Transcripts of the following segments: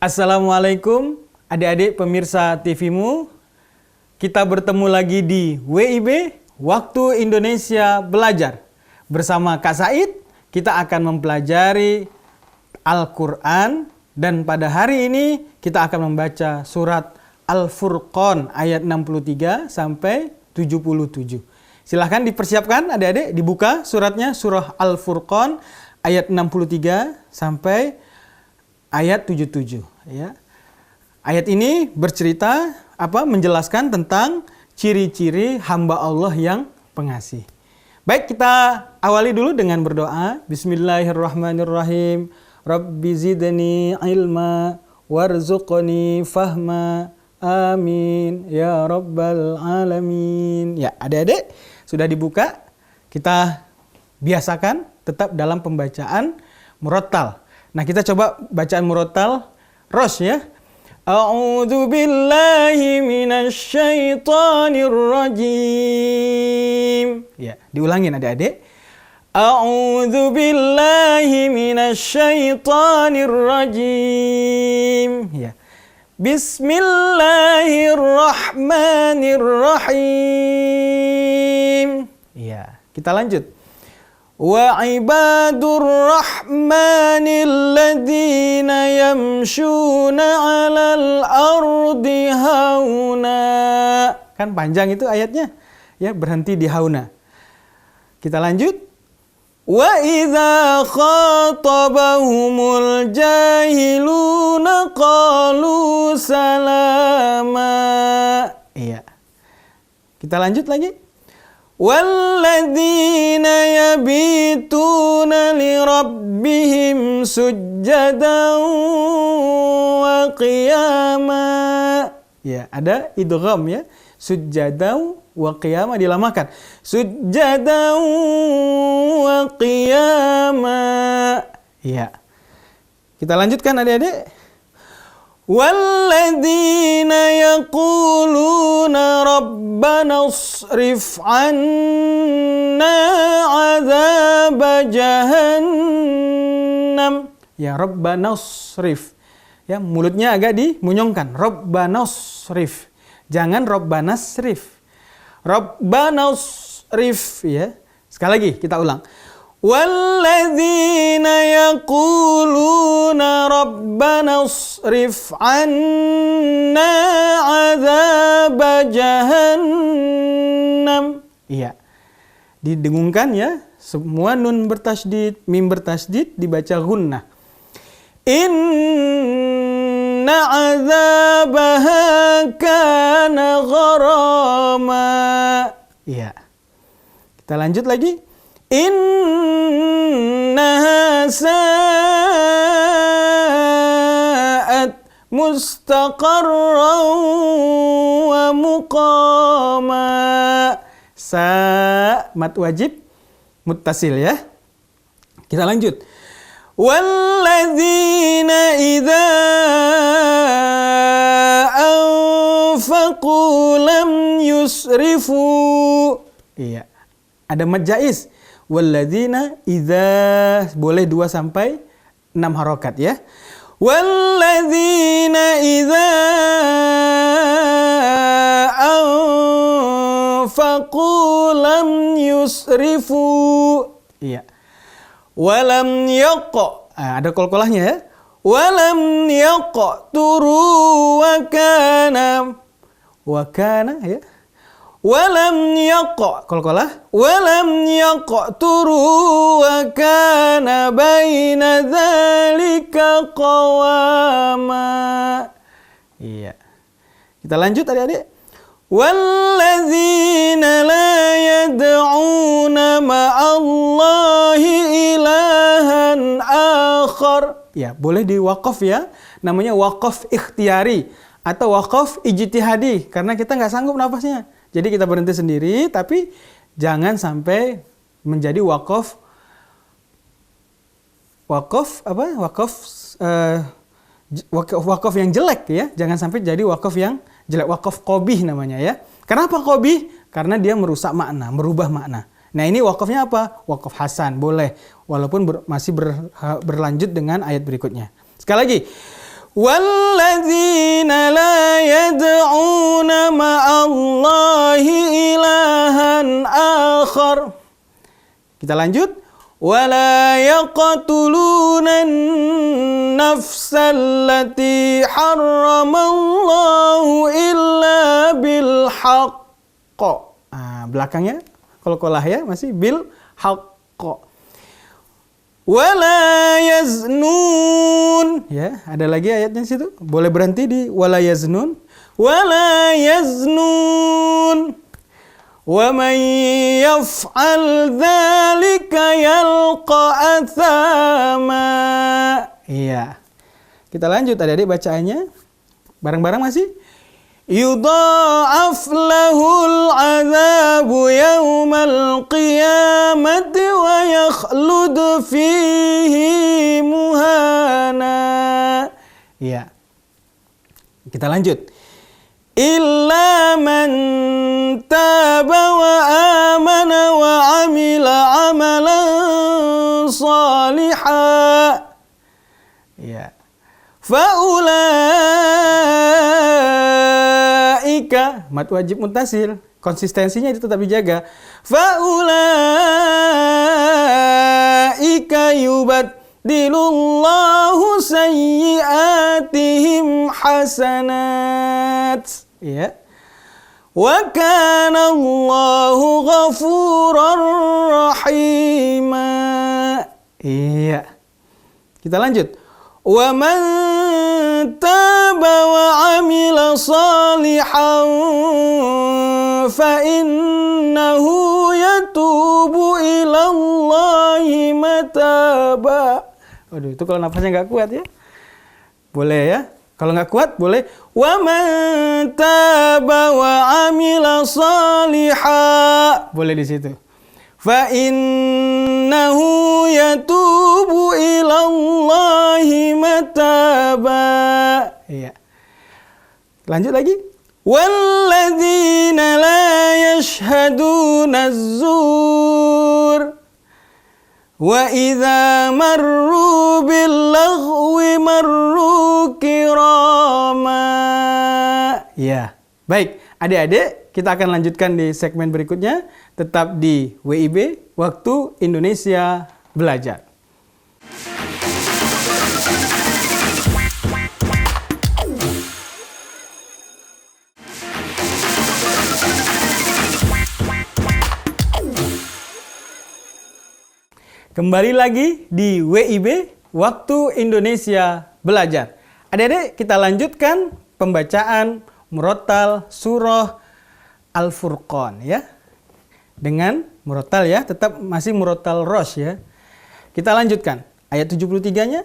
Assalamualaikum adik-adik pemirsa TV-mu. Kita bertemu lagi di WIB, Waktu Indonesia Belajar. Bersama Kak Said, kita akan mempelajari Al-Quran. Dan pada hari ini kita akan membaca surat Al-Furqan ayat 63 sampai 77. Silahkan dipersiapkan adik-adik, dibuka suratnya, surah Al-Furqan ayat 63 sampai ayat 77. Ya. Ayat ini bercerita menjelaskan tentang ciri-ciri hamba Allah yang pengasih. Baik, kita awali dulu dengan berdoa. Bismillahirrahmanirrahim. Rabbi zidni ilma warzuqni fahma. Amin ya rabbal alamin. Ya, adik-adik sudah dibuka. Kita biasakan tetap dalam pembacaan murattal. Nah, kita coba bacaan murattal Ros ya. A'udzu billahi minasy syaithanir rajim. Ya, diulangin adik-adik. A'udzu billahi minasy syaithanir rajim. Ya. Bismillahirrahmanirrahim. Ya, kita lanjut. Wa ibadur rahmanil ladzina yamshuna 'alal ardi hauna. Kan panjang itu ayatnya. Ya, berhenti di hauna. Kita lanjut. Wa idza khatabahumul jahiluna qalu salama. Iya. Kita lanjut lagi. وَالَّذِينَ يَبِيتُونَ لِرَبِّهِمْ سُجَّدًا وَقِيَامًا. Ya, ada idgham ya. Sujjadan wa qiyama dilamakan. Sujjadan wa qiyama. Ya. Kita lanjutkan adik-adik. وَالَّذِينَ يَقُولُونَ رَبَّنَا اصْرِفْ عَنَّا عَذَابَ جَهَنَّمَ. Ya, Rabbana srif. Ya, mulutnya agak dimunyongkan. Rabbana srif. Jangan Rabbana srif. Rabbana srif ya. Sekali lagi kita ulang. وَالَّذِينَ يَقُولُونَ رَبَّنَا اصْرِفْ عَنَّا عَذَابَ جَهَنَّمَ. Iya. Didengungkan ya. Semua nun bertasydid, mim bertasydid dibaca gunnah. Inna 'adzabaha kana gharama. Iya. Kita lanjut lagi. Innaha sa'at mustaqarran wa muqama. Mat wajib muttasil ya. Kita lanjut. Walladzina idza anfaqu lam yusrifu. Iya. Ada mad jaiz. Walladzina idza, boleh 2 sampai 6 harokat ya. Walladzina idza anfaqu lam yusrifu. Iya. Walam yaqa. Ada qalqalahnya ya. Walam yaqturu wa kana ya. Walam yaqa, qalqalah. Walam yaqturu wa kana baina dzalika qawama. Iya. Kita lanjut adik-adik. Walladzina la yad'una ma'allahi ilahan akhar. Ya, boleh diwaqaf ya. Namanya waqaf ikhtiyari atau waqaf ijtihadi karena kita nggak sanggup nafasnya. Jadi kita berhenti sendiri, tapi jangan sampai menjadi wakaf yang jelek ya. Jangan sampai jadi wakaf yang jelek, wakaf qabih namanya ya. Kenapa qabih? Karena dia merusak makna, merubah makna. Nah, ini wakafnya apa? Wakaf hasan, boleh. Walaupun masih berlanjut dengan ayat berikutnya. Sekali lagi. Walladzina la yad'una ma'allahi ilahan akhar. Kita lanjut. Wala yaqtuluna an-nafsal lati harramallahu illa bil haqq. Belakangnya qalqalah ya, masih bil haqq. Wala yaznun. Ya, ada lagi ayatnya di situ. Boleh berhenti di wala yaznun. Wala yaznun. Wa man yaf'al dzalika yalqa athama. Iya. Kita lanjut adik-adik bacaannya. Bareng-bareng masih. Yudha'af lahul 'adzabu yaumal qiyamati wa yakhlud fihi muhana. Iya. Kita lanjut. Illa man taba wa amana wa 'amila 'amalan shalihan. Iya. Faulaika, mat wajib muttasil, konsistensinya itu tetap dijaga. Faulaika yubaddilullahu sayyiatihim hasanat. Ya. Wa kana Allahu ghafurar rahima. Iya. Kita lanjut. Wa man taba wa 'amila shalihan fa innahu yatubu ila Allahi mataba. Waduh, itu kalau nafasnya nggak kuat ya. Boleh ya. Kalau nggak kuat boleh. Wa man taba wa 'amila shalihan. Boleh di situ. Fa innahu yatubu ila Allahi mataba. Iya. Lanjut lagi. Walladzina la yashhaduna az-zur wa idza marru bil laghwi marru kirama. Ya. Baik, adik-adik, kita akan lanjutkan di segmen berikutnya. Tetap di WIB, Waktu Indonesia Belajar. Kembali lagi di WIB, Waktu Indonesia Belajar. Adik-adik, kita lanjutkan pembacaan murotal surah Al-Furqan ya. Dengan murotal ya, tetap masih murotal rosh ya. Kita lanjutkan ayat 73-nya.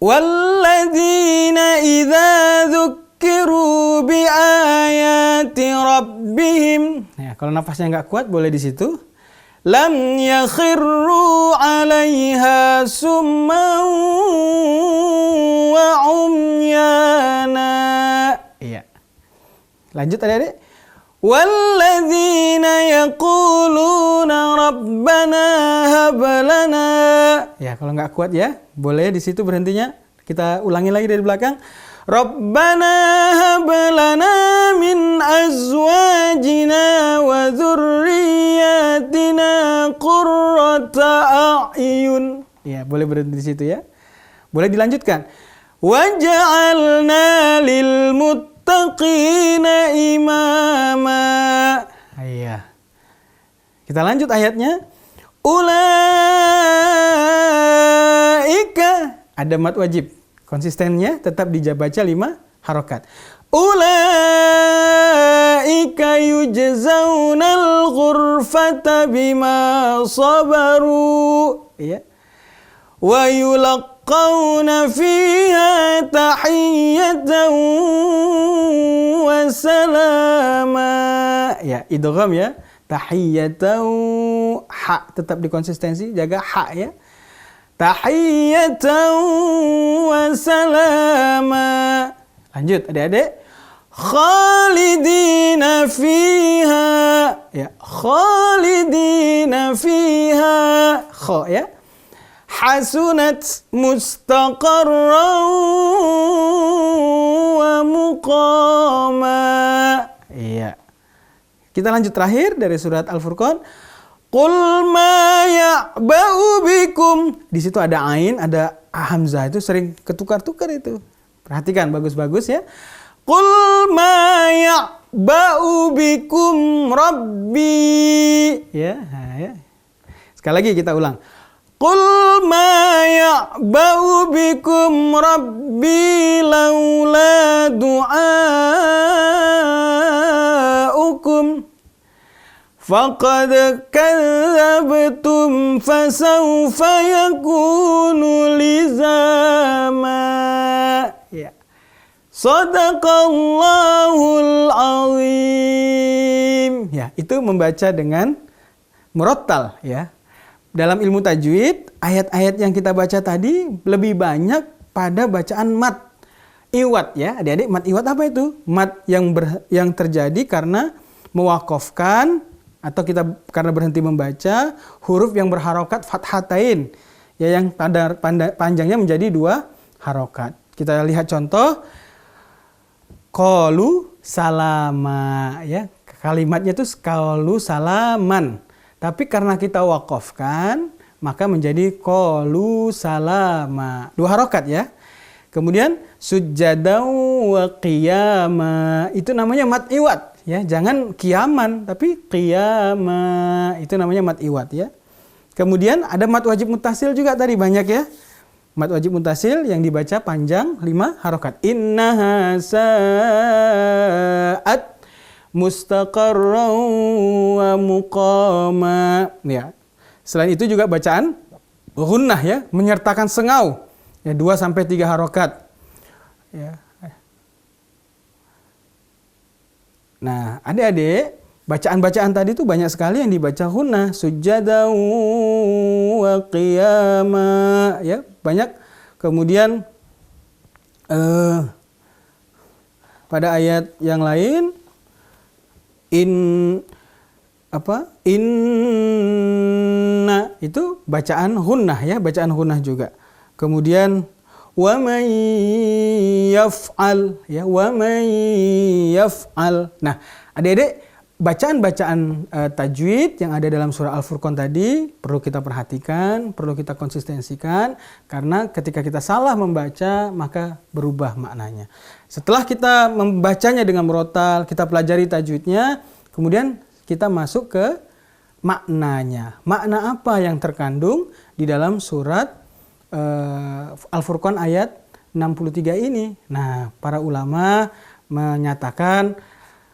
Walladzina idza dzukkiru bi ayati rabbihim. Ya, kalau nafasnya nggak kuat boleh di situ. Lam yakhirru 'alaiha summan wa umyana. Iya. Lanjut adik-adik. Walladzina yaquluna rabbana hab lana. Ya, kalau nggak kuat ya, boleh di situ berhentinya. Kita ulangi lagi dari belakang. Rabbana hab lana min azwajina wa dzurriyyatina qurrata a'yun. Ya, boleh berhenti di situ ya. Boleh dilanjutkan. Waj'alna lil muttaqina imama. Iya. Kita lanjut ayatnya. Ulaika, ada mat wajib. Konsistennya tetap dibaca 5 harokat. Ulaika yujzaunal ghurfata bima sabaru. Iya. Wa yulaqawna fiha tahiyyatan wa salama. Ya, idgham ya. Tahiyyatan, ha tetap dikonsistensi, jaga ha ya. Tahiyyatan wa salama. Lanjut adik-adik. Khalidina fiha. Ya, khalidina fiha. Kha ya. hasunat mustaqarran wa muqama. Iya. Kita lanjut terakhir dari surat Al-Furqan. Qul ma ya'ba'u bikum. Di situ ada ain, ada hamzah, itu sering ketukar-tukar itu. Perhatikan bagus-bagus ya. Qul ma ya'ba'u bikum rabbi. Ya, ya. Sekali lagi kita ulang. Qul ma ya'ba'u bikum rabbi laula du'aukum faqad kadzabtum fasawfa yakunu lizama. Ya. Shadaqallahul azim. Ya, itu membaca dengan murattal ya. Dalam ilmu tajwid, ayat-ayat yang kita baca tadi lebih banyak pada bacaan mat iwat ya. Adik-adik, mat iwat apa itu? Mat yang terjadi karena mewakofkan atau kita karena berhenti membaca huruf yang berharokat fathatain ya, yang panjangnya menjadi 2 harokat. Kita lihat contoh qalu salama ya. Kalimatnya itu qalu salaman. Tapi karena kita wakofkan, maka menjadi qalu salama. 2 harokat ya. Kemudian sujjadau wa qiyama. Itu namanya mat iwat ya. Jangan kiaman, tapi qiyama. Itu namanya mat iwat ya. Kemudian ada mat wajib muttasil juga tadi banyak ya. Mat wajib muttasil yang dibaca panjang 5 harokat. Innaha sa'at mustaqarran wa muqama. Ya. Selain itu juga bacaan gunnah ya, menyertakan sengau. Ya, 2 sampai 3 harokat. Ya. Nah, adik-adik, bacaan-bacaan tadi itu banyak sekali yang dibaca gunnah, sujjadau wa qiyama ya, banyak. Kemudian pada ayat yang lain inna itu bacaan gunnah ya, bacaan gunnah juga. Kemudian wa may yaf'al ya, wa may yaf'al. Nah, adik-adik, bacaan-bacaan tajwid yang ada dalam surah Al-Furqan tadi perlu kita perhatikan, perlu kita konsistensikan, karena ketika kita salah membaca maka berubah maknanya. Setelah kita membacanya dengan murattal, kita pelajari tajwidnya, kemudian kita masuk ke maknanya. Makna apa yang terkandung di dalam surat Al-Furqan ayat 63 ini? Nah, para ulama menyatakan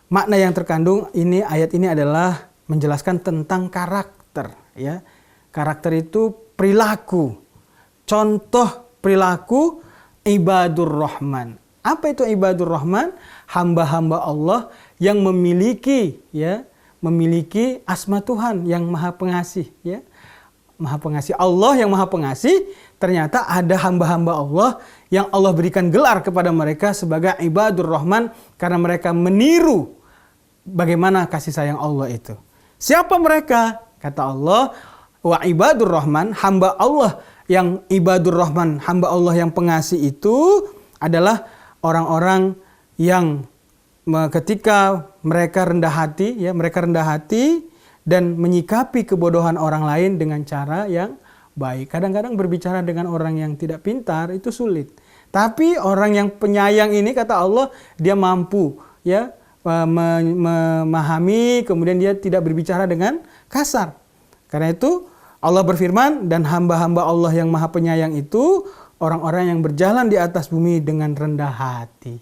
makna yang terkandung ini, ayat ini adalah menjelaskan tentang karakter ya. Karakter itu perilaku. Contoh perilaku ibadur rahman. Apa itu ibadur rahman? Hamba-hamba Allah yang memiliki ya, memiliki asma Tuhan yang Maha Pengasih ya. Maha Pengasih. Allah yang Maha Pengasih, ternyata ada hamba-hamba Allah yang Allah berikan gelar kepada mereka sebagai ibadur rahman karena mereka meniru bagaimana kasih sayang Allah itu. Siapa mereka? Kata Allah, wa ibadur rahman, hamba Allah yang ibadur rahman, hamba Allah yang pengasih itu adalah orang-orang yang ketika mereka rendah hati ya, mereka rendah hati dan menyikapi kebodohan orang lain dengan cara yang baik. Kadang-kadang berbicara dengan orang yang tidak pintar itu sulit. Tapi orang yang penyayang ini, kata Allah, dia mampu ya memahami, kemudian dia tidak berbicara dengan kasar. Karena itu Allah berfirman, dan hamba-hamba Allah yang Maha Penyayang itu orang-orang yang berjalan di atas bumi dengan rendah hati.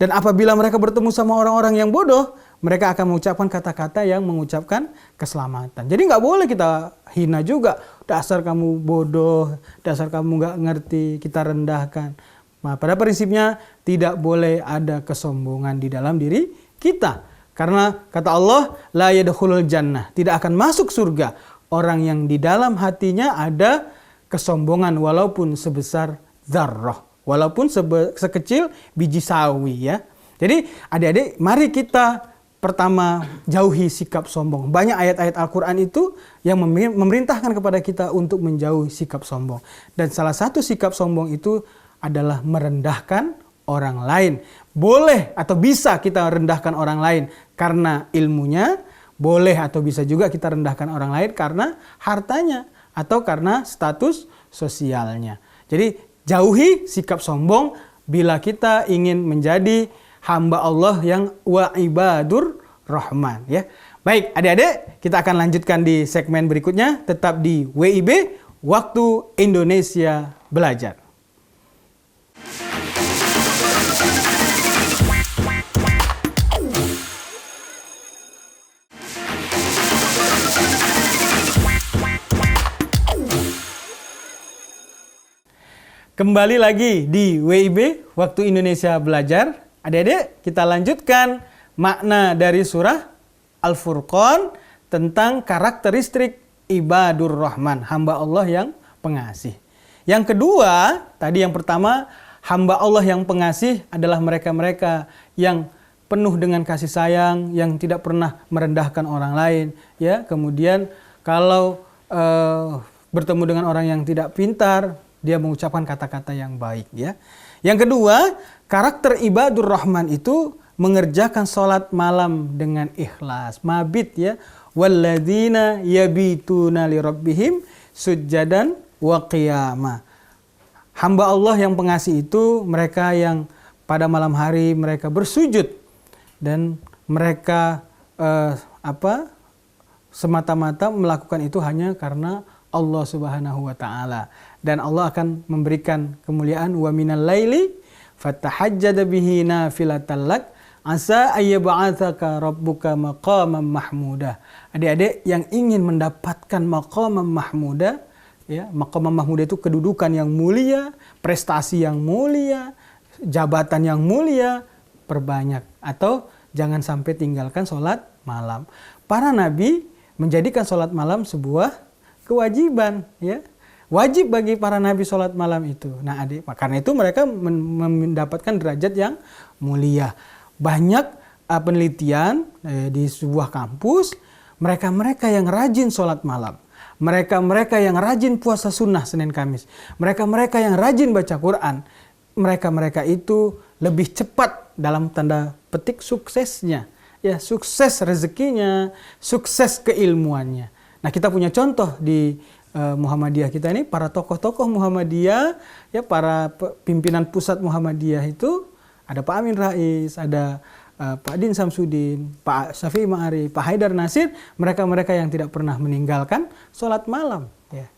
Dan apabila mereka bertemu sama orang-orang yang bodoh, mereka akan mengucapkan kata-kata yang mengucapkan keselamatan. Jadi nggak boleh kita hina juga. Dasar kamu bodoh, dasar kamu nggak ngerti, kita rendahkan. Nah, pada prinsipnya tidak boleh ada kesombongan di dalam diri kita. Karena kata Allah, la yadkhulul jannah, tidak akan masuk surga orang yang di dalam hatinya ada kesombongan walaupun sebesar dzarrah, walaupun sekecil biji sawi ya. Jadi adik-adik, mari kita pertama, jauhi sikap sombong. Banyak ayat-ayat Al-Quran itu yang memerintahkan kepada kita untuk menjauhi sikap sombong. Dan salah satu sikap sombong itu adalah merendahkan orang lain. Boleh atau bisa kita rendahkan orang lain karena ilmunya, boleh atau bisa juga kita rendahkan orang lain karena hartanya atau karena status sosialnya. Jadi jauhi sikap sombong bila kita ingin menjadi hamba Allah yang wa ibadur rahman, ya. Baik, adik-adik, kita akan lanjutkan di segmen berikutnya. Tetap di WIB, Waktu Indonesia Belajar. Kembali lagi di WIB, Waktu Indonesia Belajar. Adik-adik, kita lanjutkan makna dari surah Al-Furqan tentang karakteristik ibadur rahman, hamba Allah yang pengasih. Yang kedua, tadi yang pertama, hamba Allah yang pengasih adalah mereka-mereka yang penuh dengan kasih sayang, yang tidak pernah merendahkan orang lain, ya. Kemudian kalau bertemu dengan orang yang tidak pintar, dia mengucapkan kata-kata yang baik, ya. Yang kedua, karakter ibadur rahman itu mengerjakan sholat malam dengan ikhlas. Mabit, ya. Walladzina yabituna lirabbihim sujjadan wa qiyama. Hamba Allah yang pengasih itu mereka yang pada malam hari mereka bersujud dan mereka semata-mata melakukan itu hanya karena Allah Subhanahu wa taala, dan Allah akan memberikan kemuliaan wa minal laili fatahajjada bihi nafilatan lak asa ayyab'atsaka rabbuka maqaman mahmuda. Adik-adik yang ingin mendapatkan maqaman mahmuda, ya, maqaman mahmuda itu kedudukan yang mulia, prestasi yang mulia, jabatan yang mulia, perbanyak atau jangan sampai tinggalkan sholat malam. Para nabi menjadikan sholat malam sebuah kewajiban, ya. Wajib bagi para nabi sholat malam itu. Nah, adik, karena itu mereka mendapatkan derajat yang mulia. Banyak penelitian di sebuah kampus, mereka-mereka yang rajin sholat malam, mereka-mereka yang rajin puasa sunnah Senin Kamis, mereka-mereka yang rajin baca Quran, mereka-mereka itu lebih cepat dalam tanda petik suksesnya, ya, sukses rezekinya, sukses keilmuannya. Nah, kita punya contoh di Muhammadiyah kita ini, para tokoh-tokoh Muhammadiyah, ya, para pimpinan pusat Muhammadiyah itu ada Pak Amin Rais, ada Pak Din Samsudin, Pak Syafi'i Ma'arif, Pak Haidar Nasir, mereka-mereka yang tidak pernah meninggalkan sholat malam, ya.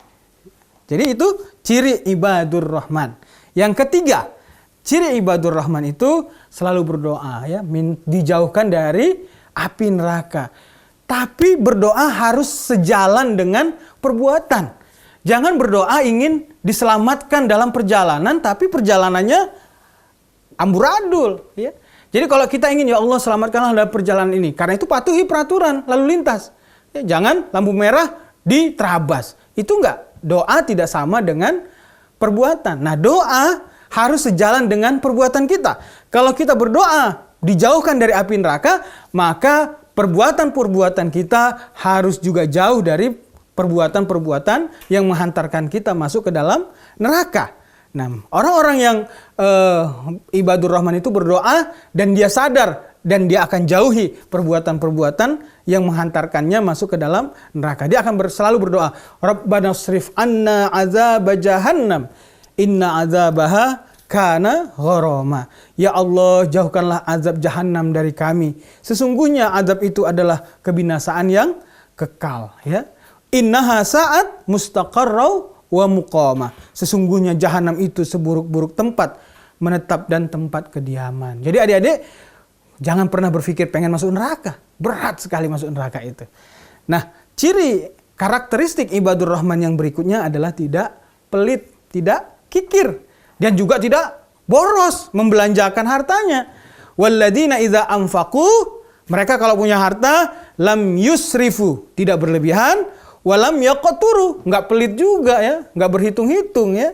Jadi itu ciri ibadur rahman. Yang ketiga, ciri ibadur rahman itu selalu berdoa, ya, dijauhkan dari api neraka. Tapi berdoa harus sejalan dengan perbuatan. Jangan berdoa ingin diselamatkan dalam perjalanan, tapi perjalanannya amburadul, ya. Jadi kalau kita ingin, ya Allah selamatkanlah dalam perjalanan ini, karena itu patuhi peraturan lalu lintas. Ya, jangan lampu merah diterabas. Itu enggak. Doa tidak sama dengan perbuatan. Nah, doa harus sejalan dengan perbuatan kita. Kalau kita berdoa dijauhkan dari api neraka, maka perbuatan-perbuatan kita harus juga jauh dari perbuatan-perbuatan yang menghantarkan kita masuk ke dalam neraka. Nah, orang-orang yang ibadur rahman itu berdoa dan dia sadar dan dia akan jauhi perbuatan-perbuatan yang menghantarkannya masuk ke dalam neraka. Dia akan selalu berdoa, Rabbana srif anna azab jahannam, inna azabaha kana gharama. Ya Allah, jauhkanlah azab jahanam dari kami. Sesungguhnya azab itu adalah kebinasaan yang kekal, ya. Innaha sa'at mustaqarrau wa muqama. Sesungguhnya jahanam itu seburuk-buruk tempat menetap dan tempat kediaman. Jadi adik-adik, jangan pernah berpikir pengen masuk neraka. Berat sekali masuk neraka itu. Nah, ciri karakteristik ibadur rahman yang berikutnya adalah tidak pelit, tidak kikir, dan juga tidak boros membelanjakan hartanya. Walladzina idza anfaqu, mereka kalau punya harta, lam yusrifu, tidak berlebihan, walam yaqturu, enggak pelit juga, ya, enggak berhitung-hitung, ya.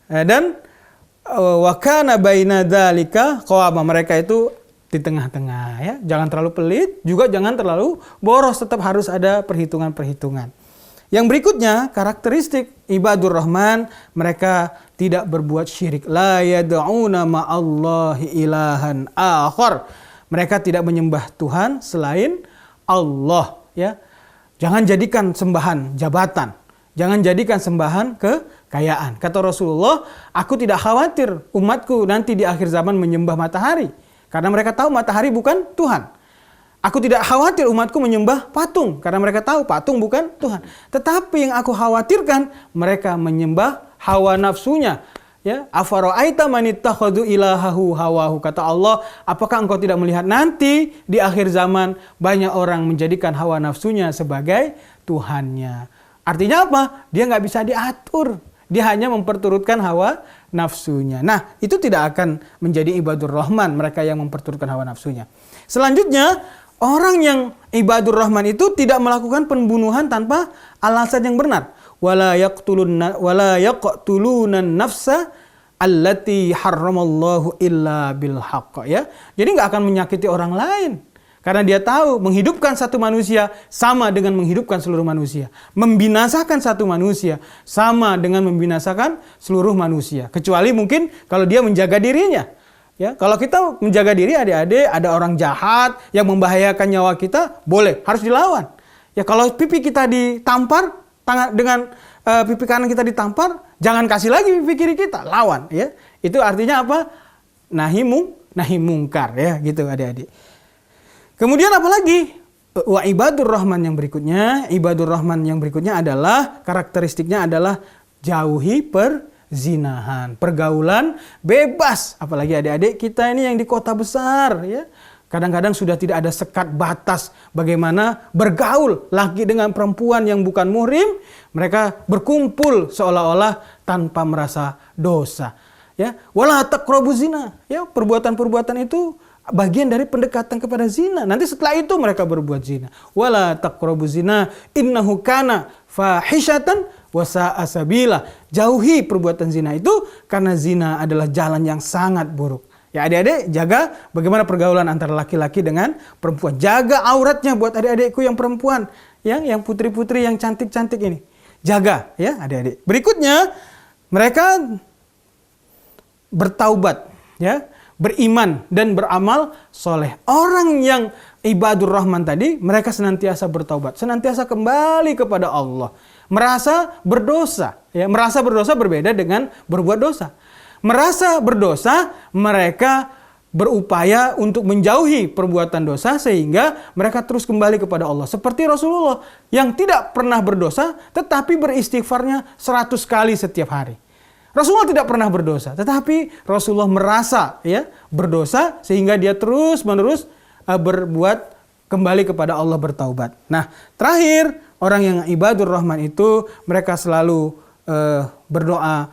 Dan wa kana baina dzalika qawama, mereka itu di tengah-tengah ya. Jangan terlalu pelit, juga jangan terlalu boros, tetap harus ada perhitungan-perhitungan. Yang berikutnya, karakteristik ibadur rahman, mereka tidak berbuat syirik. La yad'una ma'allahi ilahan akhar. Mereka tidak menyembah Tuhan selain Allah ya. Jangan jadikan sembahan jabatan. Jangan jadikan sembahan kekayaan. Kata Rasulullah, aku tidak khawatir umatku nanti di akhir zaman menyembah matahari. Karena mereka tahu matahari bukan Tuhan. Aku tidak khawatir umatku menyembah patung. Karena mereka tahu patung bukan Tuhan. Tetapi yang aku khawatirkan, mereka menyembah hawa nafsunya. Ya, afara'aita man ittakhadhu ilahahu hawahu. Kata Allah, apakah engkau tidak melihat nanti di akhir zaman banyak orang menjadikan hawa nafsunya sebagai Tuhannya. Artinya apa? Dia nggak bisa diatur. Dia hanya memperturutkan hawa nafsunya. Nah, itu tidak akan menjadi ibadur rahman, mereka yang memperturutkan hawa nafsunya. Selanjutnya, orang yang ibadur rahman itu tidak melakukan pembunuhan tanpa alasan yang benar. Wala yaqtuluna nafsa allati harramallahu illa bil haqq ya. Jadi nggak akan menyakiti orang lain. Karena dia tahu menghidupkan satu manusia sama dengan menghidupkan seluruh manusia. Membinasakan satu manusia sama dengan membinasakan seluruh manusia. Kecuali mungkin kalau dia menjaga dirinya. Ya, kalau kita menjaga diri adik-adik, ada orang jahat yang membahayakan nyawa kita, boleh, harus dilawan. Ya, kalau pipi kita ditampar dengan pipi kanan kita ditampar, jangan kasih lagi pipi kiri kita, lawan. Ya, itu artinya apa? Nahi mungkar ya, gitu adik-adik. Kemudian apalagi? Wa ibadur rahman yang berikutnya, adalah karakteristiknya adalah jauhi perzinahan, pergaulan bebas. Apalagi adik-adik kita ini yang di kota besar ya. Kadang-kadang sudah tidak ada sekat batas bagaimana bergaul laki dengan perempuan yang bukan muhrim, mereka berkumpul seolah-olah tanpa merasa dosa. Ya, wala taqrabuz zina. Ya, perbuatan-perbuatan itu bagian dari pendekatan kepada zina. Nanti setelah itu mereka berbuat zina. Wala taqrabuz zina innahu kana fahishatan wa sa'a sabila. Jauhi perbuatan zina itu karena zina adalah jalan yang sangat buruk. Ya adik-adik, jaga bagaimana pergaulan antara laki-laki dengan perempuan. Jaga auratnya buat adik-adikku yang perempuan, yang putri-putri yang cantik-cantik ini. Jaga ya adik-adik. Berikutnya, mereka bertaubat ya. Beriman dan beramal soleh. Orang yang ibadur rahman tadi, mereka senantiasa bertaubat, senantiasa kembali kepada Allah. Merasa berdosa, ya, merasa berdosa berbeda dengan berbuat dosa. Merasa berdosa, mereka berupaya untuk menjauhi perbuatan dosa sehingga mereka terus kembali kepada Allah. Seperti Rasulullah yang tidak pernah berdosa, tetapi beristighfarnya 100 kali setiap hari. Rasulullah tidak pernah berdosa, tetapi Rasulullah merasa ya berdosa sehingga dia terus-menerus berbuat kembali kepada Allah, bertaubat. Nah, terakhir orang yang ibadur rahman itu mereka selalu berdoa,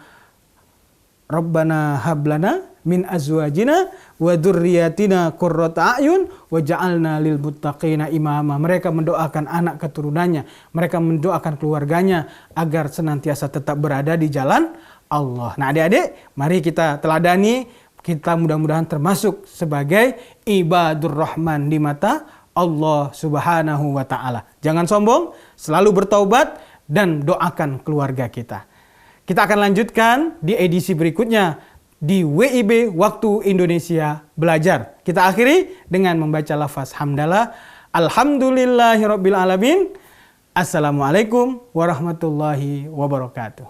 Rabbana hablana min azwajina wa dzurriyyatina qurrata a'yun waj'alna lil muttaqina imama. Mereka mendoakan anak keturunannya, mereka mendoakan keluarganya agar senantiasa tetap berada di jalan Allah. Nah adik-adik, mari kita teladani, kita mudah-mudahan termasuk sebagai ibadur rahman di mata Allah Subhanahu wa ta'ala. Jangan sombong, selalu bertaubat dan doakan keluarga kita. Kita akan lanjutkan di edisi berikutnya di WIB Waktu Indonesia Belajar. Kita akhiri dengan membaca lafaz hamdalah. Alhamdulillahirabbil alamin. Assalamualaikum warahmatullahi wabarakatuh.